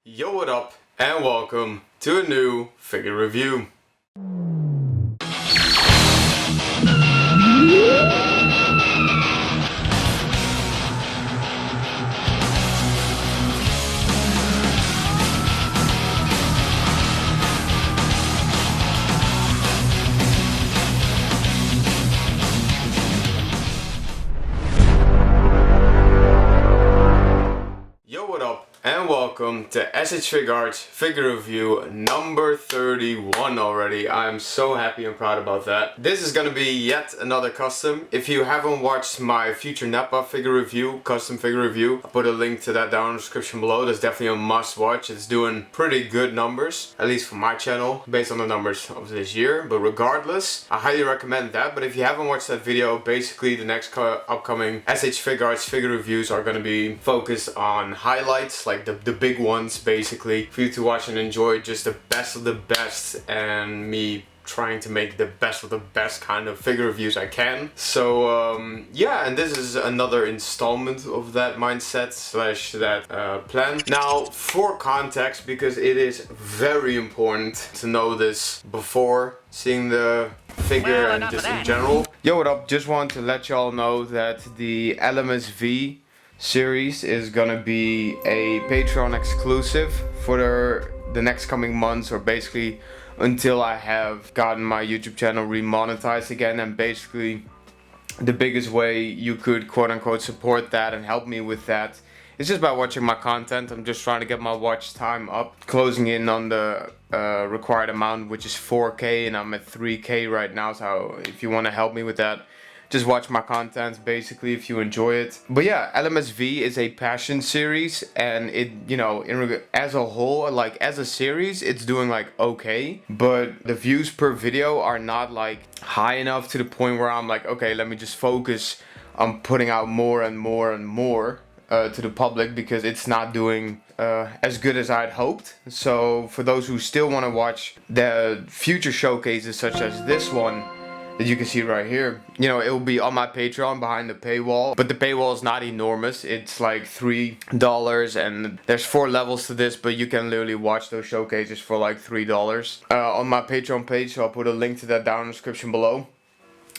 Yo, what up, and welcome to a new figure review. And welcome to SH Figuarts figure review number 31 already. I'm so happy and proud about that. This is gonna be yet another custom. If you haven't watched my future Nappa figure review, custom figure review, I'll put a link to that down in the description below. That's definitely a must watch. It's doing pretty good numbers, at least for my channel, based on the numbers of this year. But regardless, I highly recommend that. But if you haven't watched that video, basically the next upcoming SH Figuarts figure reviews are gonna be focused on highlights, like the big ones, basically, for you to watch and enjoy just the best of the best, and me trying to make the best of the best kind of figure reviews I can. So yeah, and this is another installment of that mindset slash that plan. Now, for context, because it is very important to know this before seeing the figure and just in general. Yo, what up? Just want to let y'all know that the LMSV series is gonna be a Patreon exclusive for the next coming months, or basically until I have gotten my YouTube channel remonetized again. And basically the biggest way you could quote unquote support that and help me with that is just by watching my content. I'm just trying to get my watch time up, closing in on the required amount, which is 4K, and I'm at 3K right now. So if you want to help me with that, just watch my content, basically, if you enjoy it. But yeah, LMSV is a passion series, and it, you know, as a whole, like as a series, it's doing like okay, but the views per video are not like high enough to the point where I'm like, okay, let me just focus on putting out more and more and more to the public, because it's not doing as good as I'd hoped. So for those who still want to watch the future showcases, such as this one that you can see right here, you know, it will be on my Patreon behind the paywall. But the paywall is not enormous. It's like $3, and there's 4 levels to this, but you can literally watch those showcases for like $3 on my Patreon page. So I'll put a link to that down in the description below.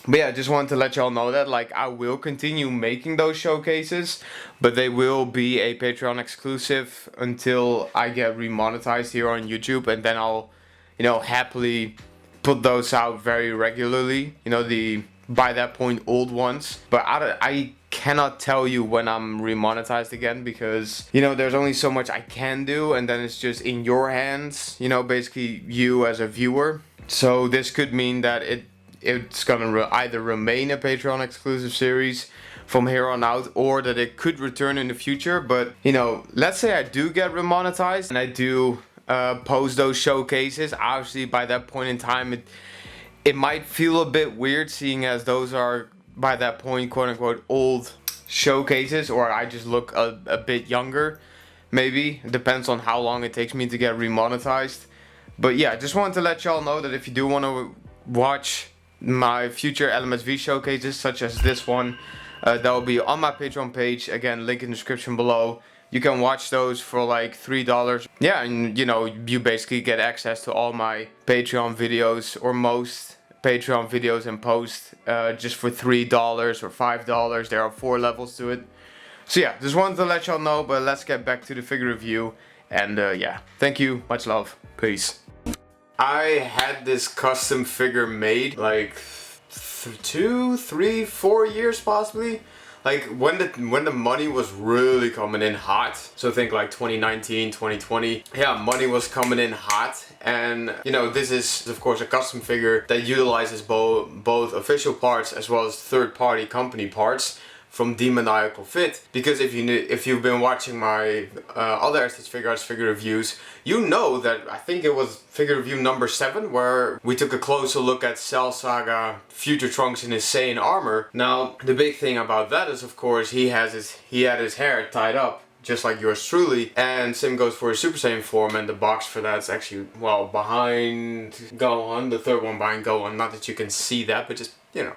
But yeah, I just wanted to let y'all know that, like, I will continue making those showcases, but they will be a Patreon exclusive until I get remonetized here on YouTube, and then I'll, you know, happily put those out very regularly, you know, the by that point old ones. But I cannot tell you when I'm remonetized again, because, you know, there's only so much I can do, and then it's just in your hands, you know, basically you as a viewer. So this could mean that it's gonna either remain a Patreon exclusive series from here on out, or that it could return in the future. But, you know, let's say I do get remonetized and I do post those showcases. Obviously by that point in time it might feel a bit weird, seeing as those are by that point quote unquote old showcases, or I just look a bit younger, maybe. It depends on how long it takes me to get remonetized. But yeah, I just wanted to let y'all know that if you do want to watch my future LMSV showcases, such as this one, that will be on my Patreon page. Again, link in the description below. You can watch those for like $3. Yeah, and you know, you basically get access to all my Patreon videos, or most Patreon videos and posts, just for $3 or $5. There are 4 levels to it. So yeah, just wanted to let y'all know, but let's get back to the figure review. And yeah, thank you, much love, peace. I had this custom figure made like 2, 3, 4 years possibly. Like when the money was really coming in hot. So think like 2019, 2020. Yeah, money was coming in hot. And you know, this is of course a custom figure that utilizes both official parts as well as third-party company parts from Demoniacal Fit. Because if you've been watching my other SH Figuarts figure reviews, you know that I think it was figure review number 7 where we took a closer look at Cell Saga Future Trunks in his Saiyan armor. Now the big thing about that is, of course, he had his hair tied up just like yours truly, and same goes for his Super Saiyan form, and the box for that's actually, well, behind Gohan, the third one behind Gohan. Not that you can see that, but just, you know.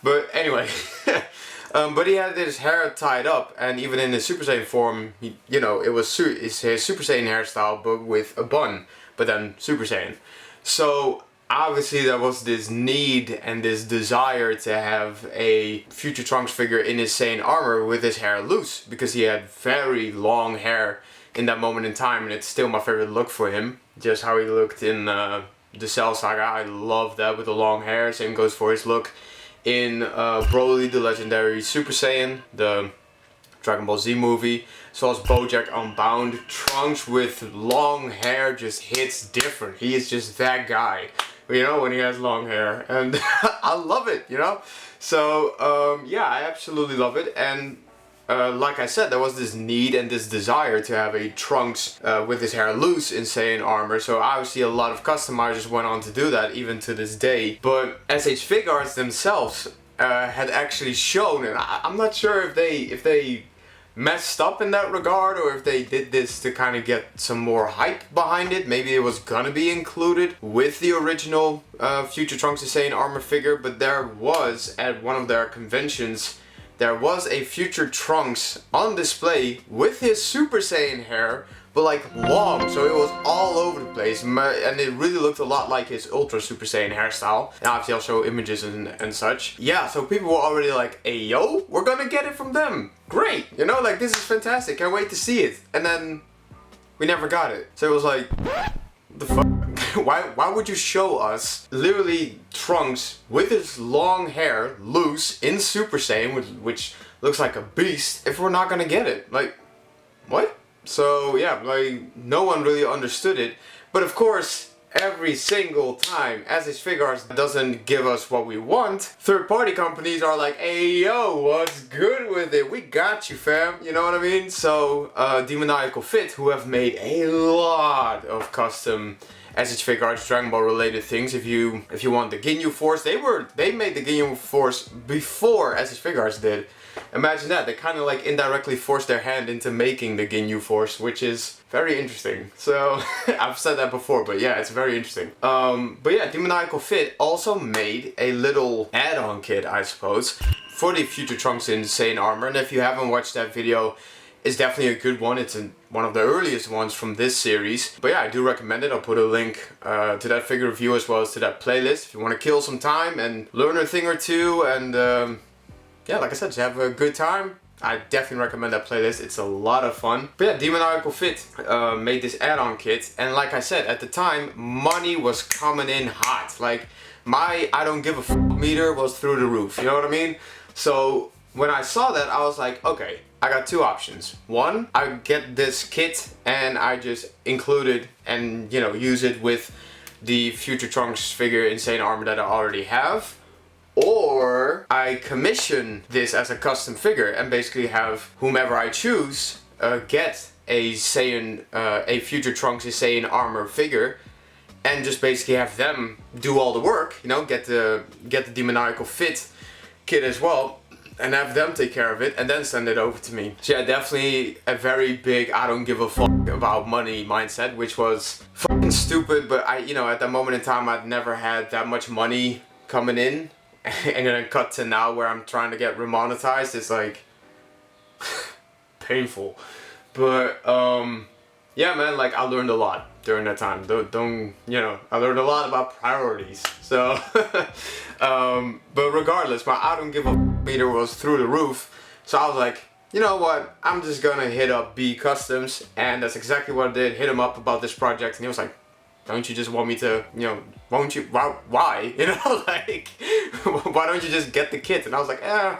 But anyway, But he had his hair tied up, and even in his Super Saiyan form, it was his Super Saiyan hairstyle, but with a bun, but then Super Saiyan. So obviously there was this need and this desire to have a future Trunks figure in his Saiyan armor with his hair loose, because he had very long hair in that moment in time, and it's still my favorite look for him. Just how he looked in the Cell Saga, I love that with the long hair. Same goes for his look in Broly, the legendary Super Saiyan, the Dragon Ball Z movie, as well as BoJack Unbound. Trunks with long hair just hits different. He is just that guy, when he has long hair, and I love it, So yeah, I absolutely love it, and like I said, there was this need and this desire to have a Trunks with his hair loose in Saiyan armor, so obviously a lot of customizers went on to do that, even to this day. But SH Figuarts themselves had actually shown, and I'm not sure if they messed up in that regard, or if they did this to kind of get some more hype behind it. Maybe it was gonna be included with the original Future Trunks' Saiyan armor figure, but there was, at one of their conventions, there was a Future Trunks on display with his Super Saiyan hair, but like long, so it was all over the place, and it really looked a lot like his Ultra Super Saiyan hairstyle. And obviously I'll show images and such. Yeah, so people were already like, hey yo, we're gonna get it from them. Great, like this is fantastic, can't wait to see it. And then we never got it. So it was like, what the fuck? Why would you show us literally Trunks with his long hair loose in Super Saiyan, which looks like a beast, if we're not gonna get it? Like, what? So yeah, like, no one really understood it. But of course, every single time SH Figuarts doesn't give us what we want, third-party companies are like, hey yo, what's good with it? We got you, fam. You know what I mean? So Demoniacal Fit, who have made a lot of custom SH Figuarts Dragon Ball related things. If you want the Ginyu Force, they made the Ginyu Force before SH Figuarts did. Imagine that, they kind of like indirectly forced their hand into making the Ginyu Force, which is very interesting. So, I've said that before, but yeah, it's very interesting. But yeah, Demoniacal Fit also made a little add-on kit, I suppose, for the Future Trunks in Saiyan armor, and if you haven't watched that video, it's definitely a good one. It's one of the earliest ones from this series. But yeah, I do recommend it. I'll put a link to that figure review as well as to that playlist if you want to kill some time and learn a thing or two, and yeah, like I said, just have a good time. I definitely recommend that playlist. It's a lot of fun. But yeah, Demoniacal Fit made this add-on kit, and like I said, at the time, money was coming in hot. Like, my I don't give a f meter was through the roof, you know what I mean? So when I saw that, I was like, okay, I got two options. One, I get this kit and I just include it and, use it with the Future Trunks figure in Saiyan armor that I already have. Or I commission this as a custom figure and basically have whomever I choose get a Saiyan, a Future Trunks Saiyan armor figure, and just basically have them do all the work. Get the Demoniacal Fit kit as well, and have them take care of it, and then send it over to me. So yeah, definitely a very big I don't give a fuck about money mindset, which was fucking stupid. But at that moment in time, I'd never had that much money coming in. And then cut to now where I'm trying to get remonetized. It's like painful, but yeah, man, like, I learned a lot during that time. I learned a lot about priorities. So but regardless, my I don't give a meter was through the roof. So I was like, you know what, I'm just gonna hit up B Customs, and that's exactly what I did. Hit him up about this project, and he was like, don't you just want me to, won't you, why? Like, why don't you just get the kit? And I was like, yeah,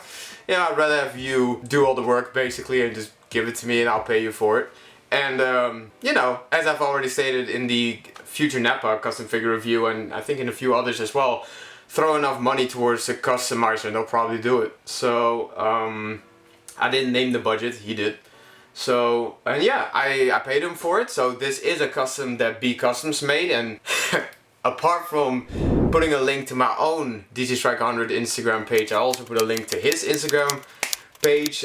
I'd rather have you do all the work, basically, and just give it to me and I'll pay you for it. And, as I've already stated in the Future Nappa custom figure review, and I think in a few others as well, throw enough money towards a customizer and they'll probably do it. So, I didn't name the budget, he did. So, and yeah, I paid him for it. So this is a custom that B Customs made, and apart from putting a link to my own DC Strike 100 Instagram page, I also put a link to his Instagram page.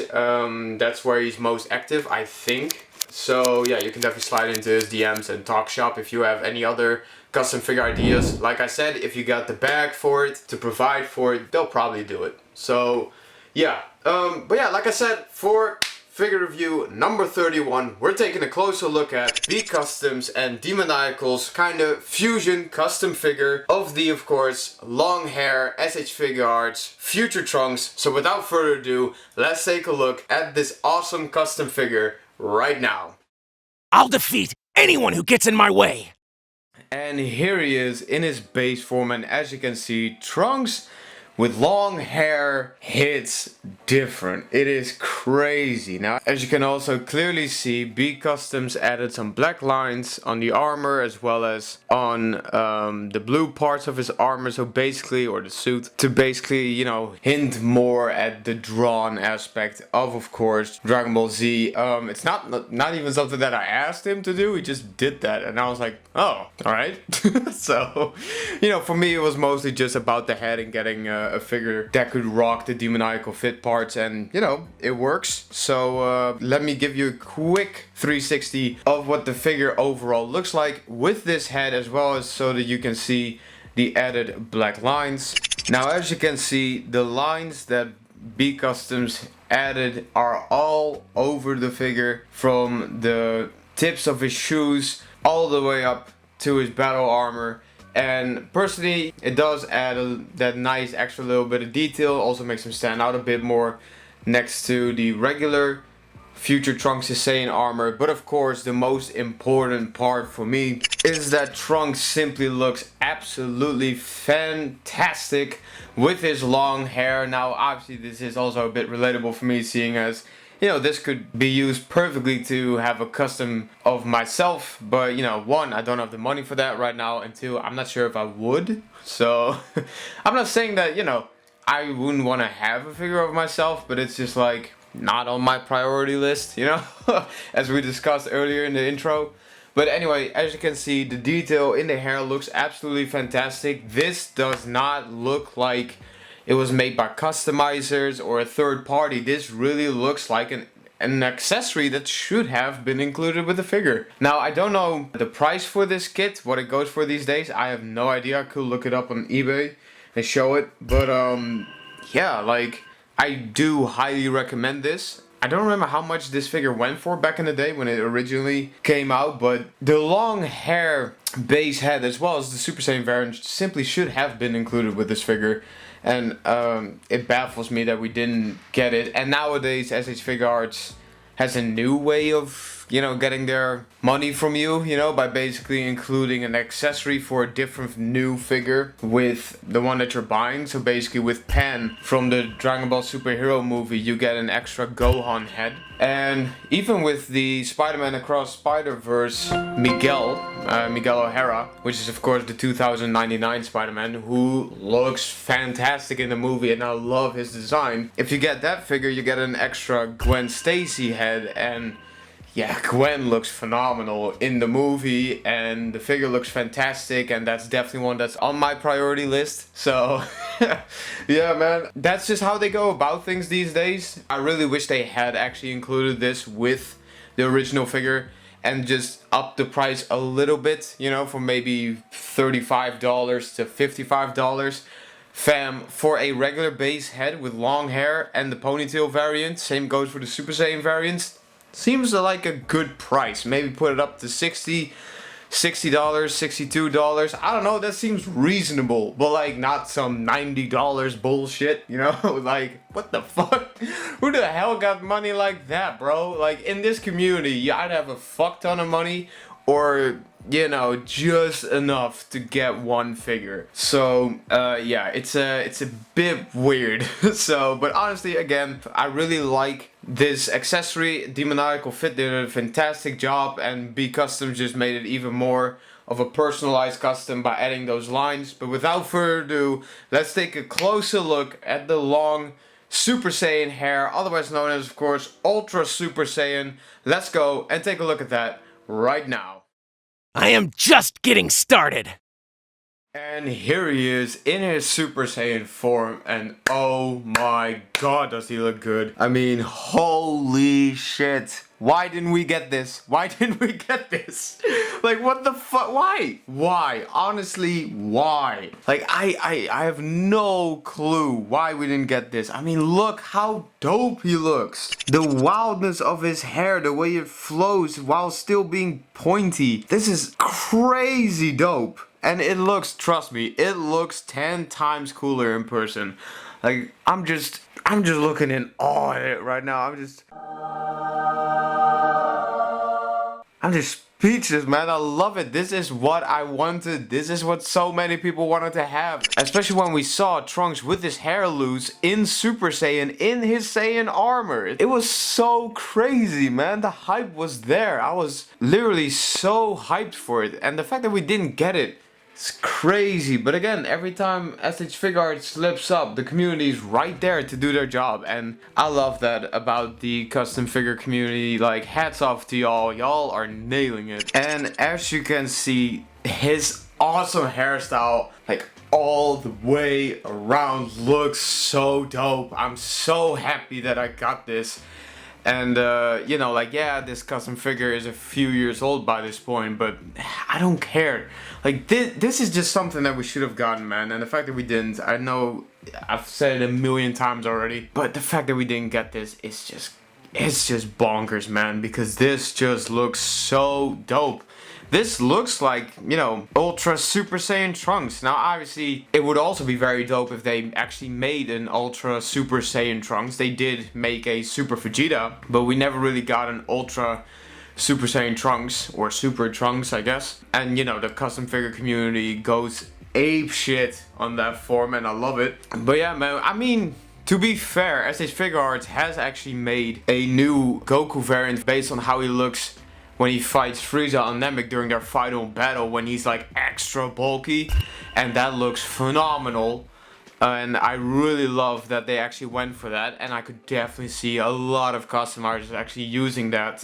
That's where he's most active, I think. So yeah, you can definitely slide into his DMs and talk shop if you have any other custom figure ideas. Like I said, if you got the bag for it, to provide for it, they'll probably do it. So yeah, but yeah, like I said, for figure review number 31, we're taking a closer look at B Customs and Demoniacal's kind of fusion custom figure of the, of course, long hair SH Figuarts future Trunks. So without further ado, let's take a look at this awesome custom figure right now. I'll defeat anyone who gets in my way. And here he is in his base form, and as you can see, Trunks with long hair hits different. It is crazy. Now, as you can also clearly see, B Customs added some black lines on the armor as well as on the blue parts of his armor. So basically, or the suit, to basically, you know, hint more at the drawn aspect of course, Dragon Ball Z. It's not even something that I asked him to do. He just did that, and I was like, oh, all right. So, you know, for me, it was mostly just about the head and getting a figure that could rock the demoniacal fit parts, and you know, it works. So let me give you a quick 360 of what the figure overall looks like with this head, as well as so that you can see the added black lines. Now, as you can see, the lines that B Customs added are all over the figure, from the tips of his shoes all the way up to his battle armor. And personally, it does add that nice extra little bit of detail. Also makes him stand out a bit more next to the regular future Trunks' Saiyan armor. But of course, the most important part for me is that Trunks simply looks absolutely fantastic with his long hair. Now, obviously, this is also a bit relatable for me, seeing as, you know, this could be used perfectly to have a custom of myself, but you know, one, I don't have the money for that right now, and two, I'm not sure if I would. So I'm not saying that, you know, I wouldn't want to have a figure of myself, but it's just like not on my priority list, you know, as we discussed earlier in the intro. But anyway, as you can see, the detail in the hair looks absolutely fantastic. This does not look like it was made by customizers or a third party. This really looks like an accessory that should have been included with the figure. Now, I don't know the price for this kit, what it goes for these days. I have no idea. I could look it up on eBay and show it. But yeah, like, I do highly recommend this. I don't remember how much this figure went for back in the day when it originally came out, but the long hair base head as well as the Super Saiyan variant simply should have been included with this figure. And it baffles me that we didn't get it. And nowadays, SH Figuarts has a new way of, you know, getting their money from you, you know, by basically including an accessory for a different new figure with the one that you're buying. So basically with Pan from the Dragon Ball superhero movie, you get an extra Gohan head. And even with the Spider-Man Across Spider-Verse Miguel O'Hara, which is of course the 2099 Spider-Man, who looks fantastic in the movie, and I love his design. If you get that figure, you get an extra Gwen Stacy head, and yeah, Gwen looks phenomenal in the movie, and the figure looks fantastic, and that's definitely one that's on my priority list. So, yeah, man, that's just how they go about things these days. I really wish they had actually included this with the original figure and just up the price a little bit, you know, from maybe $35 to $55. Fam, for a regular base head with long hair and the ponytail variant, same goes for the Super Saiyan variants. Seems like a good price. Maybe put it up to $60, $62. I don't know, that seems reasonable. But like not some $90 bullshit, you know? Like, what the fuck? Who the hell got money like that, bro? Like, in this community, you either have a fuck ton of money or, you know, just enough to get one figure. So yeah, it's a bit weird. So, but honestly, again, I really like this accessory. Demoniacal Fit did a fantastic job, and B Customs just made it even more of a personalized custom by adding those lines. But without further ado, let's take a closer look at the long Super Saiyan hair, otherwise known as, of course, Ultra Super Saiyan. Let's go and take a look at that right now. I am just getting started. And here he is in his Super Saiyan form, and oh my god, does he look good. I mean, holy shit. Why didn't we get this? Why didn't we get this? Like, what the fuck? Why? Why? Honestly, why? Like, I have no clue why we didn't get this. I mean, look how dope he looks. The wildness of his hair, the way it flows while still being pointy. This is crazy dope. And it looks, trust me, it looks 10 times cooler in person. Like, I'm just looking in awe at it right now. I'm just speechless, man. I love it. This is what I wanted. This is what so many people wanted to have. Especially when we saw Trunks with his hair loose in Super Saiyan, in his Saiyan armor. It was so crazy, man. The hype was there. I was literally so hyped for it. And the fact that we didn't get it, it's crazy. But again, every time SH Figuarts slips up, the community is right there to do their job. And I love that about the custom figure community. Like, hats off to y'all. Y'all are nailing it. And as you can see, his awesome hairstyle, like all the way around, looks so dope. I'm so happy that I got this. And, you know, like, yeah, this custom figure is a few years old by this point, but I don't care. Like, this is just something that we should have gotten, man. And the fact that we didn't, I know I've said it a million times already, but the fact that we didn't get this is just, it's just bonkers, man, because this just looks so dope. This looks like, you know, Ultra Super Saiyan Trunks. Now, obviously, it would also be very dope if they actually made an Ultra Super Saiyan Trunks. They did make a Super Vegeta, but we never really got an Ultra Super Saiyan Trunks, or Super Trunks, I guess. And, you know, the custom figure community goes ape shit on that form, and I love it. But yeah, man, I mean, to be fair, SH Figuarts has actually made a new Goku variant based on how he looks when he fights Frieza on Namek during their final battle, when he's like extra bulky, and that looks phenomenal. And I really love that they actually went for that, and I could definitely see a lot of custom artists actually using that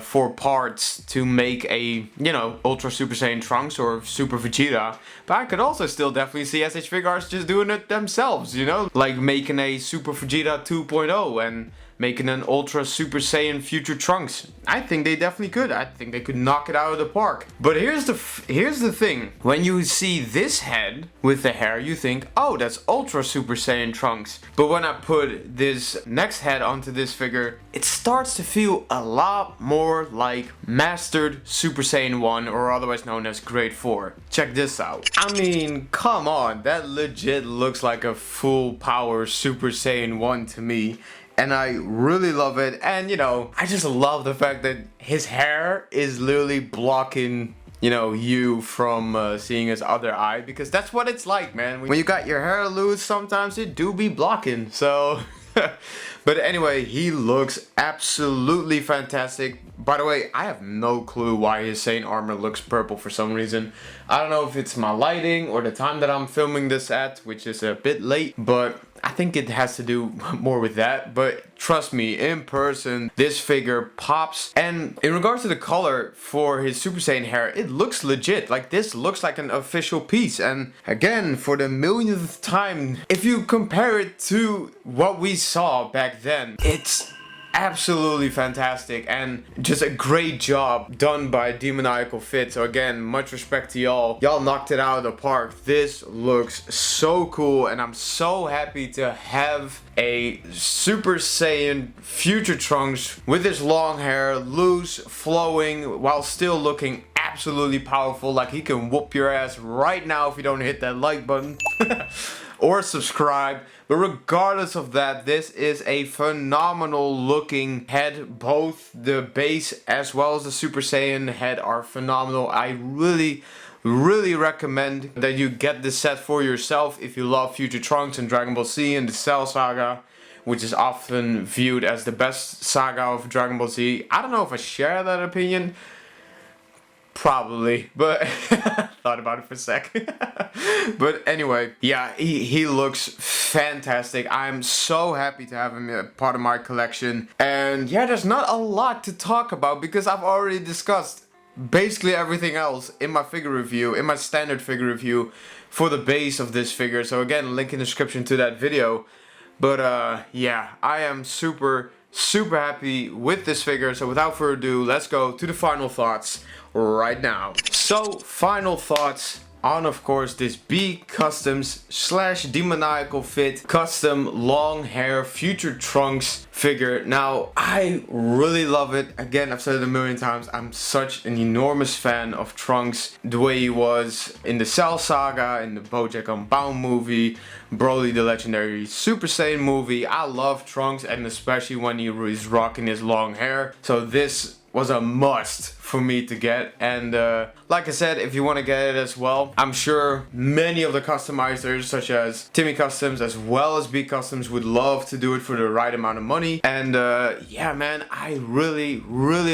for parts to make a, you know, Ultra Super Saiyan Trunks or Super Vegeta. But I could also still definitely see SH Figuarts just doing it themselves, you know, like making a Super Vegeta 2.0 and making an Ultra Super Saiyan Future Trunks. I think they definitely could. I think they could knock it out of the park. But here's the thing. When you see this head with the hair, you think, oh, that's Ultra Super Saiyan Trunks. But when I put this next head onto this figure, it starts to feel a lot more like Mastered Super Saiyan 1, or otherwise known as Grade 4. Check this out. I mean, come on. That legit looks like a full power Super Saiyan 1 to me. And I really love it. And, you know, I just love the fact that his hair is literally blocking, you know, you from seeing his other eye. Because that's what it's like, man. When you got your hair loose, sometimes it do be blocking. So, but anyway, he looks absolutely fantastic. By the way, I have no clue why his Saiyan armor looks purple for some reason. I don't know if it's my lighting or the time that I'm filming this at, which is a bit late. But I think it has to do more with that, but trust me, in person, this figure pops. And in regards to the color for his Super Saiyan hair, it looks legit. Like, this looks like an official piece. And again, for the millionth time, if you compare it to what we saw back then, it's absolutely fantastic and just a great job done by Demoniacal Fit. So again, much respect to y'all. Y'all knocked it out of the park. This looks so cool, and I'm so happy to have a Super Saiyan Future Trunks with his long hair, loose, flowing, while still looking absolutely powerful. Like, he can whoop your ass right now if you don't hit that like button or subscribe. But regardless of that, this is a phenomenal looking head. Both the base as well as the Super Saiyan head are phenomenal. I really recommend that you get this set for yourself if you love Future Trunks and Dragon Ball Z and the Cell Saga, which is often viewed as the best saga of Dragon Ball Z. I don't know if I share that opinion. Probably, but thought about it for a sec. But anyway, yeah, he looks fantastic. I'm so happy to have him a part of my collection. And yeah, there's not a lot to talk about because I've already discussed basically everything else in my figure review, in my standard figure review for the base of this figure. So again, link in the description to that video. But yeah, I am super super happy with this figure. So without further ado, let's go to the final thoughts right now. So final thoughts on, of course, this B Customs / Demoniacal Fit custom long hair future Trunks figure. Now, I really love it. Again, I've said it a million times, I'm such an enormous fan of Trunks. The way he was in the Cell Saga, in the BoJack Unbound movie, Broly the Legendary Super Saiyan movie. I love Trunks, and especially when he is rocking his long hair. So this was a must for me to get, and like I said, if you want to get it as well, I'm sure many of the customizers such as Timmy Customs as well as B Customs would love to do it for the right amount of money. And yeah man, I really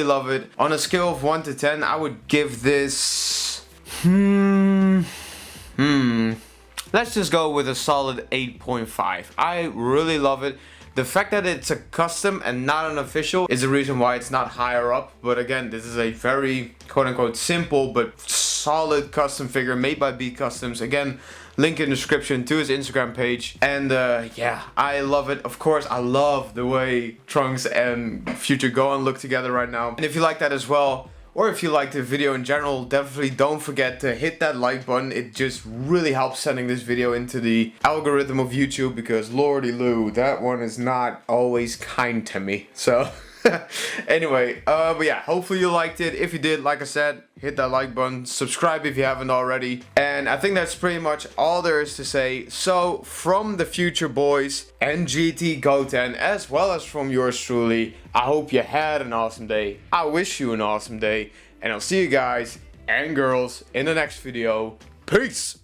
love it. On a scale of 1 to 10, I would give this let's just go with a solid 8.5. I really love it. The fact that it's a custom and not an official is the reason why it's not higher up. But again, this is a very quote-unquote simple but solid custom figure made by B Customs. Again, link in the description to his Instagram page. And yeah, I love it. Of course, I love the way Trunks and Future Gohan look together right now. And if you like that as well, or if you liked the video in general, definitely don't forget to hit that like button. It just really helps sending this video into the algorithm of YouTube, because lordy loo, that one is not always kind to me. So anyway, but yeah, hopefully you liked it. If you did, like I said, hit that like button, subscribe if you haven't already. And I think that's pretty much all there is to say. So from the Future Boys and GT Goten, as well as from yours truly, I hope you had an awesome day. I wish you an awesome day, and I'll see you guys and girls in the next video. Peace!